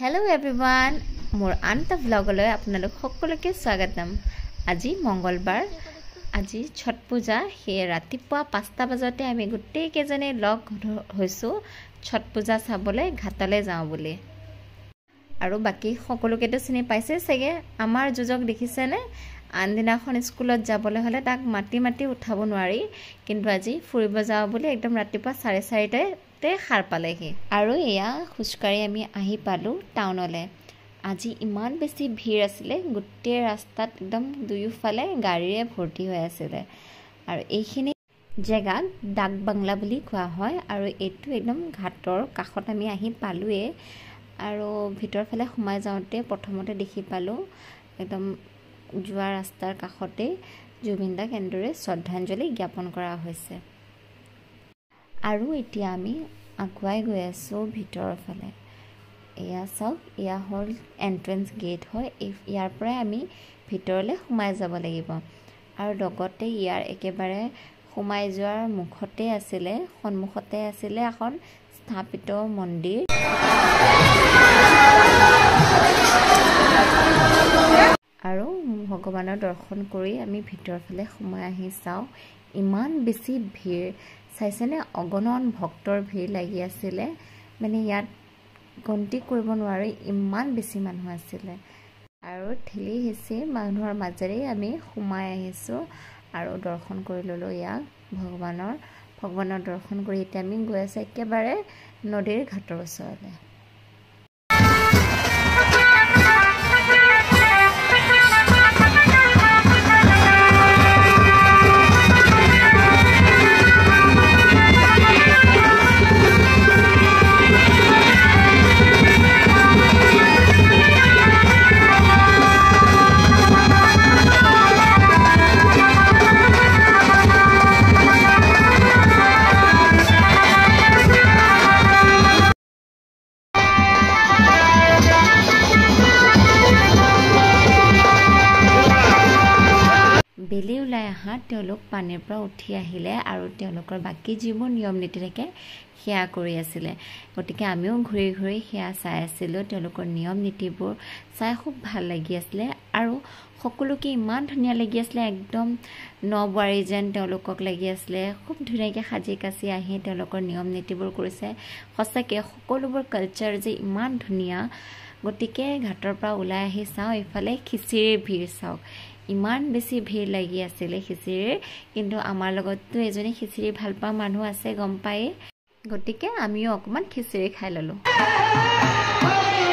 Hello everyone, মোৰ আনটা ব্লগলৈ আপোনালোক সকলোকে স্বাগতম। আজি মঙ্গলবাৰ, আজি ছট পূজা। হে ৰাতিপুৱা 5টা বজাতে আমি গোটেই কেজনে লগ হৈছো ছট পূজা চাবলৈ ঘাটলৈ যাওঁ বুলি। আৰু বাকি সকলোকেতো চিনি পাইছে চাগে। আমাৰ যুজক দেখিছেনে? আনদিনাখন স্কুলত যাবলৈ হলে তাক মাটি মাটি উঠাব নোৱাৰি, কিন্তু আজি ফুৰিব যাওঁ বুলি একদম ৰাতিপুৱা 4:30তে খাৰ পালেহি। আৰু এয়া খুচকাৰি আমি আহি পালো টাউনলৈ। আজি ইমান বেছি ভিৰ আছিলে, গোটেই ৰাস্তাত একদম দুয়োফালে গাড়ীৰে ভৰ্তি হৈ আছিলে। আৰু এইখিনি জেগাক ডাক বাংলা বুলি কোৱা হয়। আৰু এইটো একদম ঘাটৰ কাষত আমি আহি পালোৱে। আৰু ভিতৰ ফালে সোমাই যাওঁতে প্ৰথমতে দেখি পালো একদম যোৱা ৰাস্তাৰ কাষতে জুবিন দাক এনেদৰে শ্ৰদ্ধাঞ্জলি জ্ঞাপন কৰা হৈছে। আৰু এতিয়া আমি আগুৱাই গৈ আছো ভিতৰৰ ফালে। এয়া চাওক, এয়া হ'ল এন্ট্ৰেন্স গেট হয়। ইয়াৰ পৰাই আমি ভিতৰলৈ সোমাই যাব লাগিব। আৰু লগতে ইয়াৰ একেবাৰে সোমাই যোৱাৰ সন্মুখতে আছিলে এখন স্থাপিত মন্দিৰ। আৰু ভগৱানৰ দৰ্শন কৰি আমি ভিতৰ ফালে সোমাই আহি চাওঁ, ইমান বেছি ভিৰ চাইছেনে? অগণন ভক্তৰ ভিৰ লাগি আছিলে। মানে ইয়াত গন্তি কৰিব নোৱাৰি, ইমান বেছি মানুহ আছিলে। আৰু ঠেলি হেঁচি মানুহৰ মাজেৰে আমি সোমাই আহিছোঁ আৰু দৰ্শন কৰি ল'লোঁ ইয়াক ভগৱানৰ দৰ্শন কৰি এতিয়া আমি গৈ আছোঁ একেবাৰে নদীৰ ঘাটৰ ওচৰলৈ। বেলি ওলাই অহা তেওঁলোক পানীৰ পৰা উঠি আহিলে আৰু তেওঁলোকৰ বাকী যিবোৰ নিয়ম নীতি থাকে সেয়া কৰি আছিলে। গতিকে আমিও ঘূৰি ঘূৰি সেয়া চাই আছিলোঁ। তেওঁলোকৰ নিয়ম নীতিবোৰ চাই খুব ভাল লাগি আছিলে। আৰু সকলোকে ইমান ধুনীয়া লাগি আছিলে, একদম নবোৱাৰী যেন তেওঁলোকক লাগি আছিলে। খুব ধুনীয়াকৈ সাজি কাচি আহি তেওঁলোকৰ নিয়ম নীতিবোৰ কৰিছে। সঁচাকৈ সকলোবোৰ কালচাৰ যে ইমান ধুনীয়া। গতিকে ঘাটৰ পৰা ওলাই আহি চাওঁ, এইফালে খিচিৰিৰ ভিৰ চাওক, ইমান বেছি ভিৰ লাগি আছিলে খিচিৰিৰ। কিন্তু আমাৰ লগততো এজনী খিচিৰি ভাল পোৱা মানুহ আছে, গম পায়েই। গতিকে আমিও অকণমান খিচিৰি খাই ল'লোঁ।